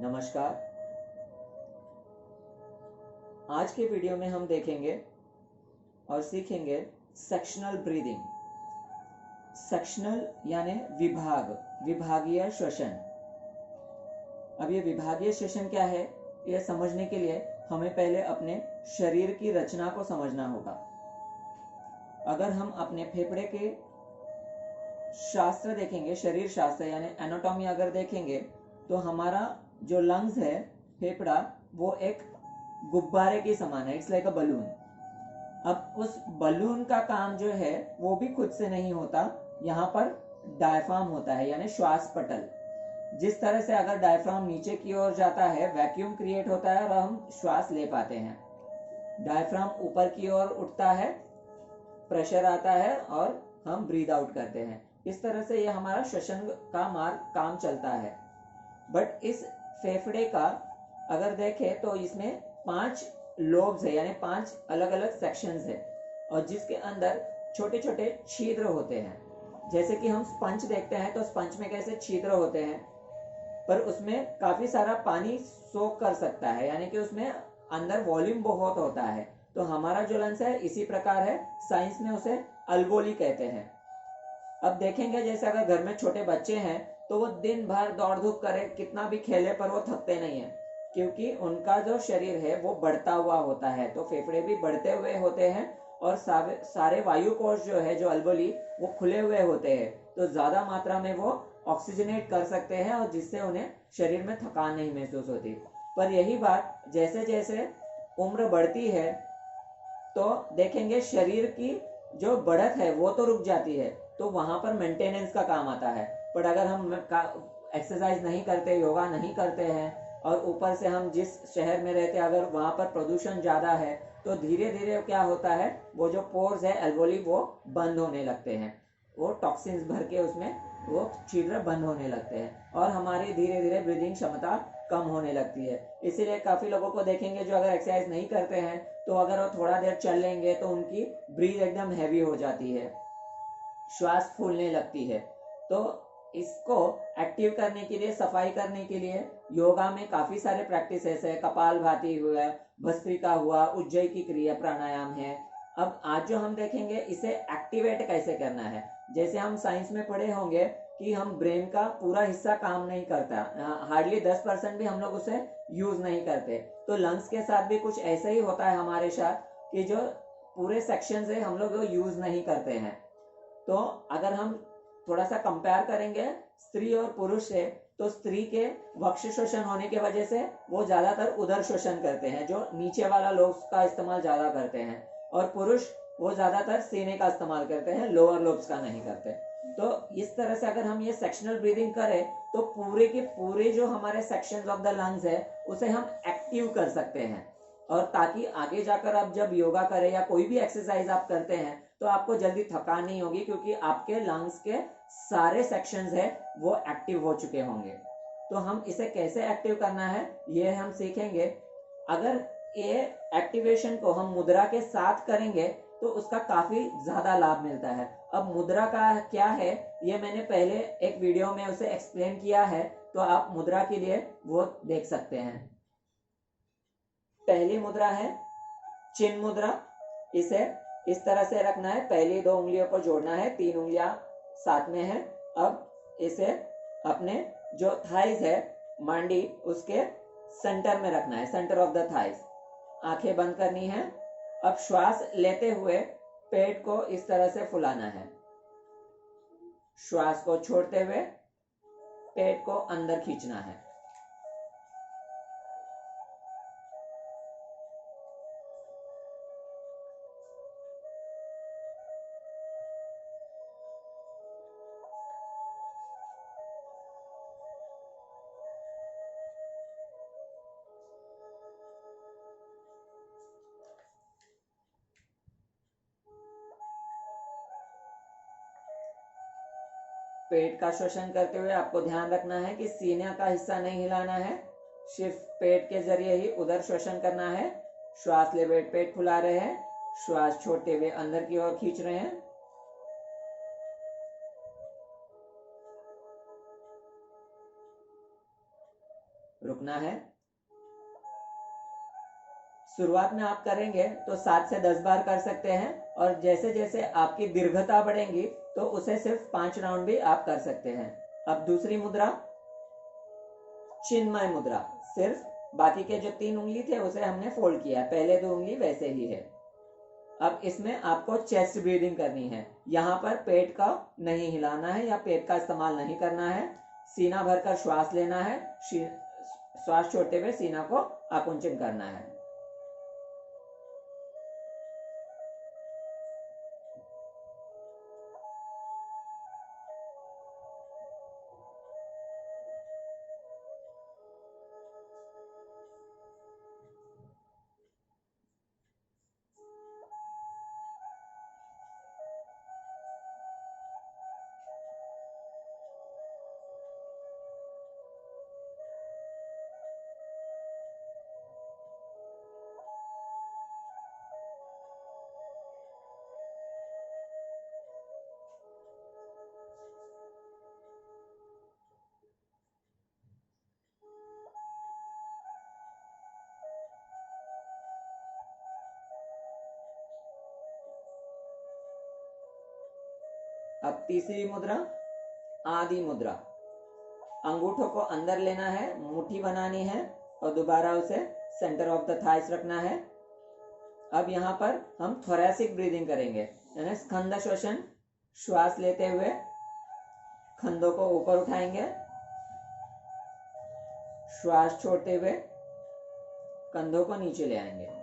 नमस्कार। आज के वीडियो में हम देखेंगे और सीखेंगे सेक्शनल ब्रीदिंग। सेक्शनल यानी विभागीय श्वसन। अब ये विभागीय श्वसन क्या है, यह समझने के लिए हमें पहले अपने शरीर की रचना को समझना होगा। अगर हम अपने फेफड़े के शास्त्र देखेंगे, शरीर शास्त्र यानी एनाटॉमी अगर देखेंगे, तो हमारा जो लंग्स है, फेफड़ा, वो एक गुब्बारे के समान है। It's like a balloon. अब उस बलून का काम जो है वो भी खुद से नहीं होता, यहाँ पर डायफ्राम होता है यानी श्वास पटल। जिस तरह से अगर डायफ्राम नीचे की ओर जाता है, वैक्यूम क्रिएट होता है और हम श्वास ले पाते हैं। डायफ्राम ऊपर की ओर उठता है, प्रेशर आता है और हम ब्रीद आउट करते हैं। इस तरह से ये हमारा श्वसन का मार्ग काम चलता है। बट इस फेफड़े का अगर देखें तो इसमें 5 लोब्स है यानी 5 अलग अलग सेक्शंस है, और जिसके अंदर छोटे छोटे छिद्र होते हैं। जैसे कि हम स्पंज देखते हैं तो स्पंज में कैसे छिद्र होते हैं, पर उसमें काफी सारा पानी सोख कर सकता है, यानी कि उसमें अंदर वॉल्यूम बहुत होता है। तो हमारा जो लंग्स है इसी प्रकार है, साइंस में उसे अल्वोली कहते हैं। अब देखेंगे जैसे अगर घर में छोटे बच्चे हैं तो वो दिन भर दौड़ धूप करे, कितना भी खेले, पर वो थकते नहीं है, क्योंकि उनका जो शरीर है वो बढ़ता हुआ होता है। तो फेफड़े भी बढ़ते हुए होते हैं और सारे वायु कोश जो है, जो अल्वोली, वो खुले हुए होते हैं। तो ज्यादा मात्रा में वो ऑक्सीजनेट कर सकते हैं और जिससे उन्हें शरीर में थकान नहीं महसूस होती। पर यही बात जैसे जैसे उम्र बढ़ती है तो देखेंगे शरीर की जो बढ़त है वो तो रुक जाती है, तो वहां पर मेंटेनेंस का काम आता है। पर अगर हम एक्सरसाइज नहीं करते, योगा नहीं करते हैं, और ऊपर से हम जिस शहर में रहते हैं अगर वहां पर प्रदूषण ज्यादा है, तो धीरे धीरे क्या होता है, वो जो पोर्स है अल्वोली वो बंद होने लगते हैं। वो टॉक्सिन्स भर के उसमें वो छिद्र बंद होने लगते हैं और हमारी धीरे धीरे ब्रीदिंग क्षमता कम होने लगती है। इसीलिए काफी लोगों को देखेंगे जो अगर एक्सरसाइज नहीं करते हैं तो अगर वो थोड़ा देर चल लेंगे तो उनकी ब्रीथ एकदम हैवी हो जाती है, श्वास फूलने लगती है। तो इसको एक्टिव करने के लिए, सफाई करने के लिए योगा में काफी सारे प्रैक्टिस है। कपालभाति हुआ, भस्त्रिका हुआ, उज्जयी की क्रिया प्राणायाम है। अब आज जो हम देखेंगे इसे एक्टिवेट कैसे करना है। जैसे हम साइंस में पढ़े होंगे कि हम ब्रेन का पूरा हिस्सा काम नहीं करता, हार्डली 10% भी हम लोग उसे यूज नहीं करते। तो लंग्स के साथ भी कुछ ऐसा ही होता है हमारे साथ कि जो पूरे सेक्शन है हम लोग वो यूज नहीं करते हैं। तो अगर हम थोड़ा सा कंपेयर करेंगे स्त्री और पुरुष से, तो स्त्री के वक्ष श्वसन होने की वजह से वो ज्यादातर उदर श्वसन करते हैं, जो नीचे वाला लोब्स का इस्तेमाल ज्यादा करते हैं, और पुरुष वो ज्यादातर सीने का इस्तेमाल करते हैं, लोअर लोब्स का नहीं करते। तो इस तरह से अगर हम ये सेक्शनल ब्रीदिंग करें तो पूरे के पूरे जो हमारे सेक्शंस ऑफ द लंग्स है उसे हम एक्टिव कर सकते हैं, और ताकि आगे जाकर आप जब योगा करें या कोई भी एक्सरसाइज आप करते हैं तो आपको जल्दी थकान नहीं होगी, क्योंकि आपके लंग्स के सारे सेक्शंस है वो एक्टिव हो चुके होंगे। तो हम इसे कैसे एक्टिव करना है ये हम सीखेंगे। अगर ये एक्टिवेशन को हम मुद्रा के साथ करेंगे तो उसका काफी ज्यादा लाभ मिलता है। अब मुद्रा का क्या है ये मैंने पहले एक वीडियो में उसे एक्सप्लेन किया है, तो आप मुद्रा के लिए वो देख सकते हैं। पहली मुद्रा है चिन्ह मुद्रा। इसे इस तरह से रखना है, पहली 2 उंगलियों को जोड़ना है, 3 उंगलियां साथ में है। अब इसे अपने जो थाइज है, मांडी, उसके सेंटर में रखना है, सेंटर ऑफ द थाइज। आंखें बंद करनी है। अब श्वास लेते हुए पेट को इस तरह से फुलाना है, श्वास को छोड़ते हुए पेट को अंदर खींचना है। पेट का श्वसन करते हुए आपको ध्यान रखना है कि सीने का हिस्सा नहीं हिलाना है, सिर्फ पेट के जरिए ही उधर श्वसन करना है। श्वास ले हुए पेट फुला रहे हैं, श्वास छोड़ते हुए अंदर की ओर खींच रहे हैं। रुकना है। शुरुआत में आप करेंगे तो 7 से 10 बार कर सकते हैं, और जैसे जैसे आपकी दीर्घता बढ़ेगी तो उसे सिर्फ 5 राउंड भी आप कर सकते हैं। अब दूसरी मुद्रा चिन्मय मुद्रा, सिर्फ बाकी के जो 3 उंगली थे उसे हमने फोल्ड किया, पहले 2 उंगली वैसे ही है। अब इसमें आपको चेस्ट ब्रीदिंग करनी है। यहाँ पर पेट का नहीं हिलाना है या पेट का इस्तेमाल नहीं करना है। सीना भरकर श्वास लेना है, श्वास छोड़ते हुए सीना को आकुंचन करना है। अब तीसरी मुद्रा आदि मुद्रा। अंगूठों को अंदर लेना है, मुट्ठी बनानी है और दोबारा उसे सेंटर ऑफ द थाइस रखना है। अब यहाँ पर हम थोरैसिक ब्रीदिंग करेंगे, यानी स्कंद श्वसन। श्वास लेते हुए कंधों को ऊपर उठाएंगे, श्वास छोड़ते हुए कंधों को नीचे ले आएंगे।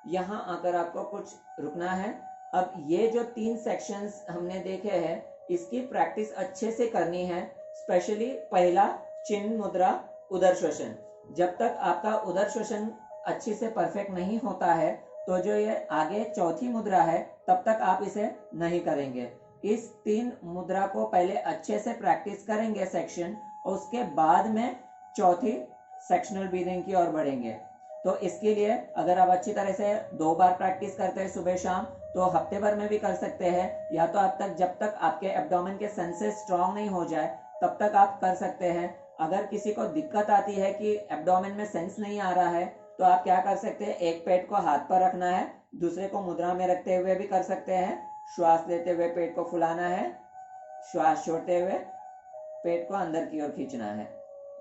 यहाँ आकर आपको कुछ रुकना है। अब ये जो 3 सेक्शंस हमने देखे हैं, इसकी प्रैक्टिस अच्छे से करनी है। स्पेशली पहला चिन्ह मुद्रा उदर श्वसन। जब तक आपका उदर श्वसन अच्छी से परफेक्ट नहीं होता है तो जो ये आगे चौथी मुद्रा है तब तक आप इसे नहीं करेंगे। इस 3 मुद्रा को पहले अच्छे से प्रैक्टिस करेंगे सेक्शन, और उसके बाद में चौथी सेक्शनल ब्रीदिंग की ओर बढ़ेंगे। तो इसके लिए अगर आप अच्छी तरह से 2 बार प्रैक्टिस करते हैं सुबह शाम, तो हफ्ते भर में भी कर सकते हैं, या तो आप तक जब तक आपके एब्डोमेन के सेंसेस स्ट्रांग नहीं हो जाए तब तक आप कर सकते हैं। अगर किसी को दिक्कत आती है कि एब्डोमेन में सेंस नहीं आ रहा है तो आप क्या कर सकते हैं, एक पेट को हाथ पर रखना है, दूसरे को मुद्रा में रखते हुए भी कर सकते हैं। श्वास लेते हुए पेट को फुलाना है, श्वास छोड़ते हुए पेट को अंदर की ओर खींचना है।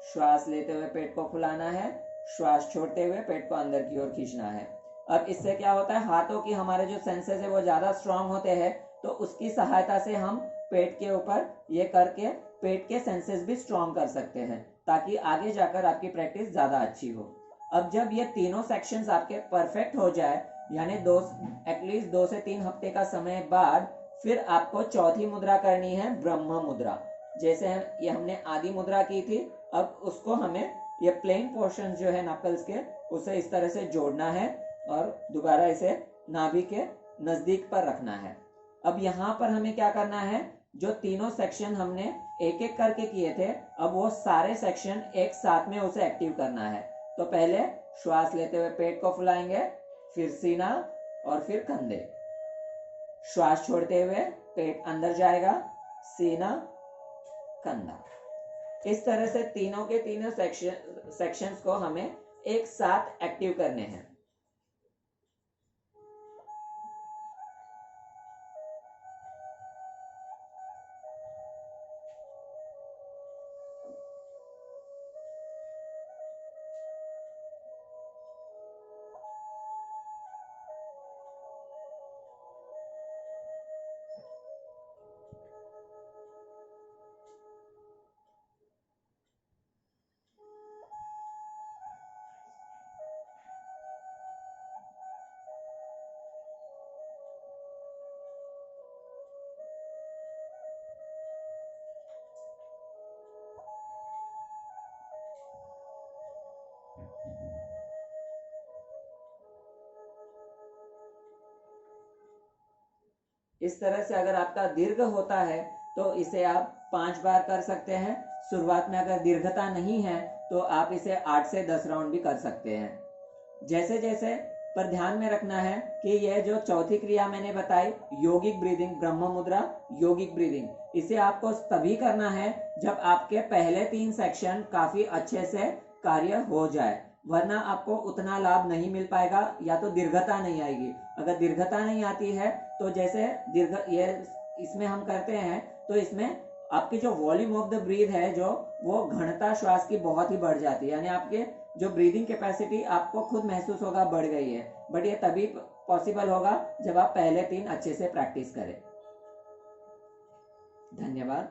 श्वास लेते हुए पेट को फुलाना है, श्वास छोड़ते हुए पेट को अंदर की ओर खींचना है। अब इससे क्या होता है, हाथों की हमारे जो सेंसेस है वो ज्यादा स्ट्रांग होते हैं, तो उसकी सहायता से हम पेट के ऊपर ये करके पेट के सेंसेस भी स्ट्रांग कर सकते हैं, ताकि आगे जाकर आपकी प्रैक्टिस ज्यादा अच्छी हो। अब जब ये तीनों सेक्शंस आपके परफेक्ट हो जाए, यानी एटलीस्ट 2 से 3 हफ्ते का समय बाद, फिर आपको चौथी मुद्रा करनी है, ब्रह्म मुद्रा। जैसे ये हमने आदि मुद्रा की थी, अब उसको हमें ये प्लेन पोर्शन जो है नकल्स के, उसे इस तरह से जोड़ना है और दोबारा इसे नाभि के नजदीक पर रखना है। अब यहाँ पर हमें क्या करना है, जो तीनों सेक्शन हमने एक एक करके किए थे, अब वो सारे सेक्शन एक साथ में उसे एक्टिव करना है। तो पहले श्वास लेते हुए पेट को फुलाएंगे, फिर सीना और फिर कंधे। श्वास छोड़ते हुए पेट अंदर जाएगा, सीना कंधा। इस तरह से तीनों के तीनों सेक्शंस को हमें एक साथ एक्टिव करने हैं। इस तरह से अगर आपका दीर्घ होता है तो इसे आप 5 बार कर सकते हैं। शुरुआत में अगर दीर्घता नहीं है तो आप इसे 8 से 10 राउंड भी कर सकते हैं। जैसे जैसे पर ध्यान में रखना है कि यह जो चौथी क्रिया मैंने बताई, योगिक ब्रीदिंग, ब्रह्म मुद्रा योगिक ब्रीदिंग, इसे आपको तभी करना है जब आपके पहले 3 सेक्शन काफी अच्छे से कार्य हो जाए, वरना आपको उतना लाभ नहीं मिल पाएगा या तो दीर्घता नहीं आएगी। अगर दीर्घता नहीं आती है तो जैसे दीर्घ ये इसमें हम करते हैं तो इसमें आपकी जो वॉल्यूम ऑफ द ब्रीथ है जो वो घनता श्वास की बहुत ही बढ़ जाती है, यानी आपके जो ब्रीदिंग कैपेसिटी आपको खुद महसूस होगा बढ़ गई है। बट ये तभी पॉसिबल होगा जब आप पहले 3 अच्छे से प्रैक्टिस करें। धन्यवाद।